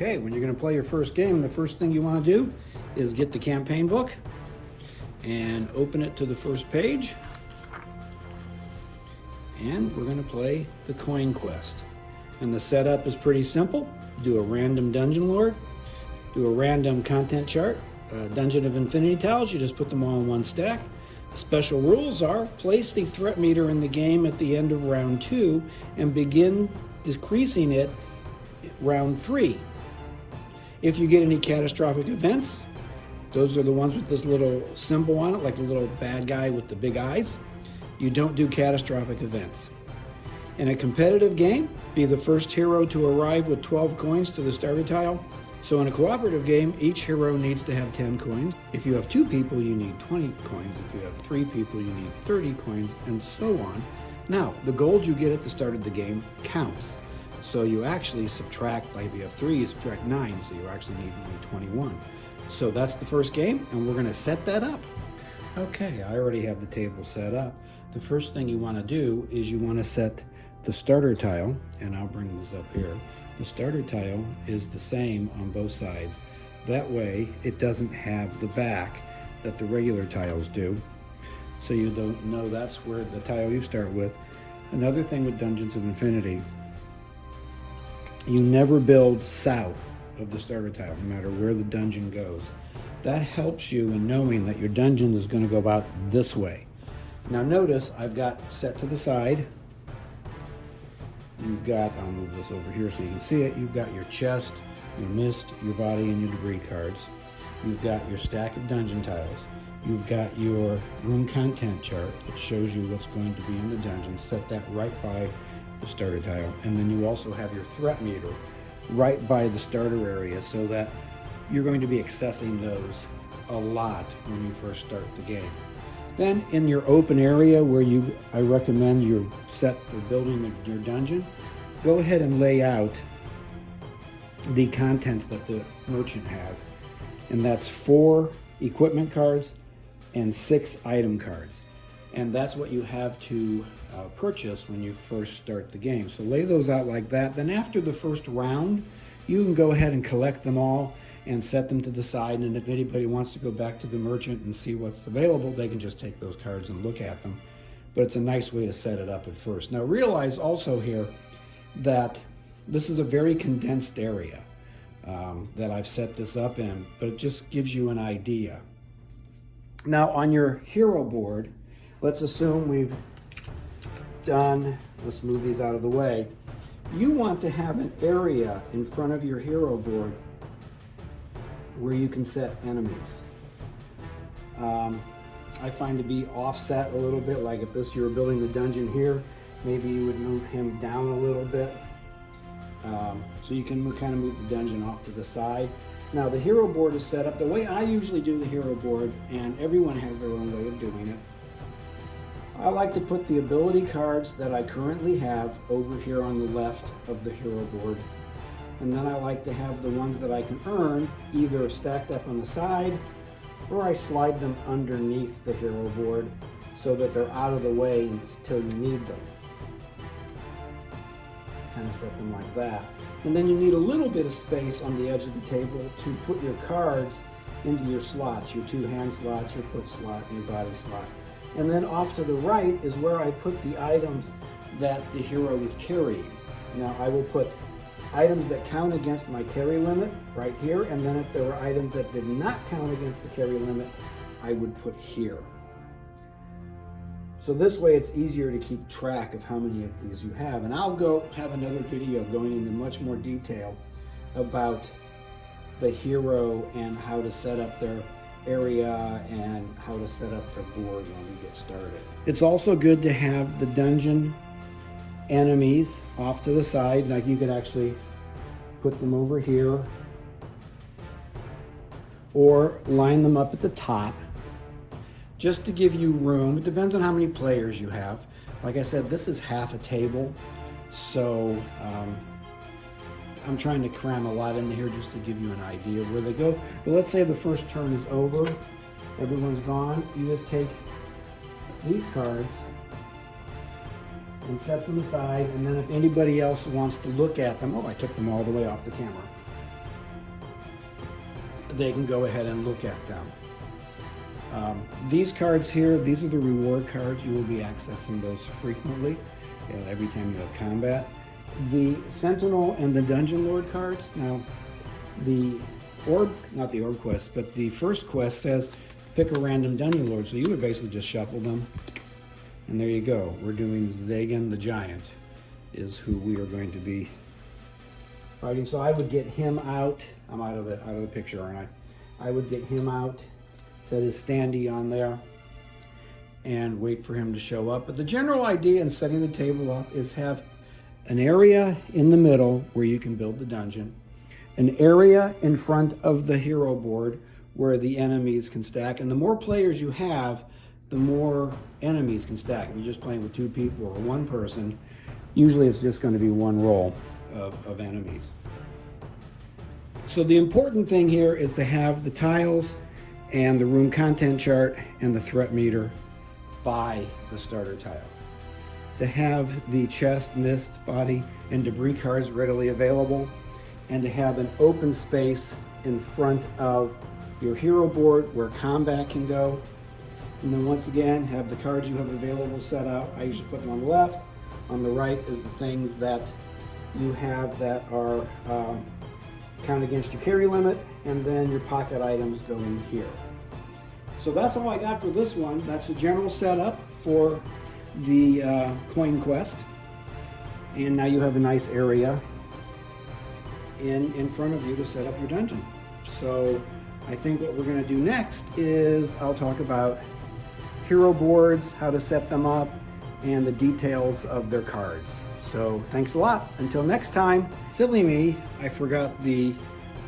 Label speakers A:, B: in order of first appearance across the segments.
A: Okay, when you're going to play your first game, the first thing you want to do is get the campaign book and open it to the first page. And we're going to play the Coin Quest. And the setup is pretty simple. Do a random dungeon lord, do a random content chart, a dungeon of infinity tiles, you just put them all in one stack. Special rules are place the threat meter in the game at the end of round 2 and begin decreasing it round 3. If you get any catastrophic events, those are the ones with this little symbol on it, like a little bad guy with the big eyes. You don't do catastrophic events. In a competitive game, be the first hero to arrive with 12 coins to the starter tile. So in a cooperative game, each hero needs to have 10 coins. If you have 2 people, you need 20 coins. If you have 3 people, you need 30 coins, and so on. Now, the gold you get at the start of the game counts. So you actually subtract, like if you have 3, you subtract 9, so you actually need only 21. So that's the first game, and we're gonna set that up. Okay, I already have the table set up. The first thing you wanna do is you wanna set the starter tile, and I'll bring this up here. The starter tile is the same on both sides. That way, it doesn't have the back that the regular tiles do. So you don't know that's where the tile you start with. Another thing with Dungeons of Infinity, you never build south of the starter tile, no matter where the dungeon goes. That helps you in knowing that your dungeon is going to go about this way. Now notice I've got set to the side. You've got, I'll move this over here so you can see it, you've got your chest, your mist, your body, and your debris cards. You've got your stack of dungeon tiles. You've got your room content chart that shows you what's going to be in the dungeon. Set that right by the starter tile. And then you also have your threat meter right by the starter area so that you're going to be accessing those a lot when you first start the game. Then in your open area where I recommend you're set for building your dungeon, go ahead and lay out the contents that the merchant has. And that's 4 equipment cards and 6 item cards. And that's what you have to purchase when you first start the game. So lay those out like that. Then after the first round, you can go ahead and collect them all and set them to the side, and if anybody wants to go back to the merchant and see what's available, they can just take those cards and look at them. But it's a nice way to set it up at first. Now realize also here that this is a very condensed area that I've set this up in, but it just gives you an idea. Now on your hero board, let's assume we've done, let's move these out of the way. You want to have an area in front of your hero board where you can set enemies. I find to be offset a little bit, like if you were building the dungeon here, maybe you would move him down a little bit. So you can kind of move the dungeon off to the side. Now the hero board is set up the way I usually do the hero board, and everyone has their own way of doing it. I like to put the ability cards that I currently have over here on the left of the hero board. And then I like to have the ones that I can earn either stacked up on the side, or I slide them underneath the hero board so that they're out of the way until you need them. Kind of set them like that. And then you need a little bit of space on the edge of the table to put your cards into your slots, your 2 hand slots, your foot slot, and your body slot. And then off to the right is where I put the items that the hero is carrying. Now I will put items that count against my carry limit right here, and then if there were items that did not count against the carry limit, I would put here. So this way it's easier to keep track of how many of these you have. And I'll go have another video going into much more detail about the hero and how to set up their area and how to set up the board when we get started. It's also good to have the dungeon enemies off to the side, like you could actually put them over here or line them up at the top just to give you room. It depends on how many players you have. Like I said, this is half a table, so I'm trying to cram a lot into here just to give you an idea of where they go. But let's say the first turn is over, everyone's gone, you just take these cards and set them aside, and then if anybody else wants to look at them, oh, I took them all the way off the camera. they can go ahead and look at them. These cards here, these are the reward cards. You will be accessing those frequently, every time you have combat. The Sentinel and the Dungeon Lord cards, now the orb, not the orb quest, but the first quest says pick a random Dungeon Lord, so you would basically just shuffle them, and there you go. We're doing Zagan the Giant is who we are going to be fighting. So I would get him out. I'm out of the picture, aren't I? I would get him out, set his standee on there, and wait for him to show up. But the general idea in setting the table up is have an area in the middle where you can build the dungeon, an area in front of the hero board where the enemies can stack. And the more players you have, the more enemies can stack. If you're just playing with 2 people or 1 person, usually it's just going to be 1 roll of enemies. So the important thing here is to have the tiles and the room content chart and the threat meter by the starter tile. To have the chest, mist, body, and debris cards readily available, and to have an open space in front of your hero board where combat can go. And then once again, have the cards you have available set out. I usually put them on the left. On the right is the things that you have that are count against your carry limit, and then your pocket items go in here. So that's all I got for this one. That's the general setup for the coin quest. And now you have a nice area in front of you to set up your dungeon. So I think what we're going to do next is I'll talk about hero boards, how to set them up, and the details of their cards. So thanks a lot. Until next time. Silly me, I forgot the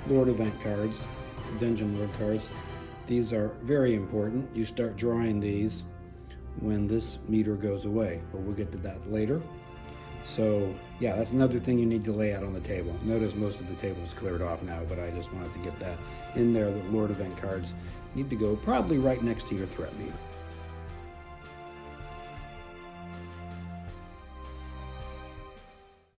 A: Lord event cards, Dungeon Lord cards. These are very important. You start drawing these when this meter goes away, but we'll get to that later. So yeah, that's another thing you need to lay out on the table. Notice most of the table is cleared off now, but I just wanted to get that in there. The Lord event cards need to go probably right next to your threat meter.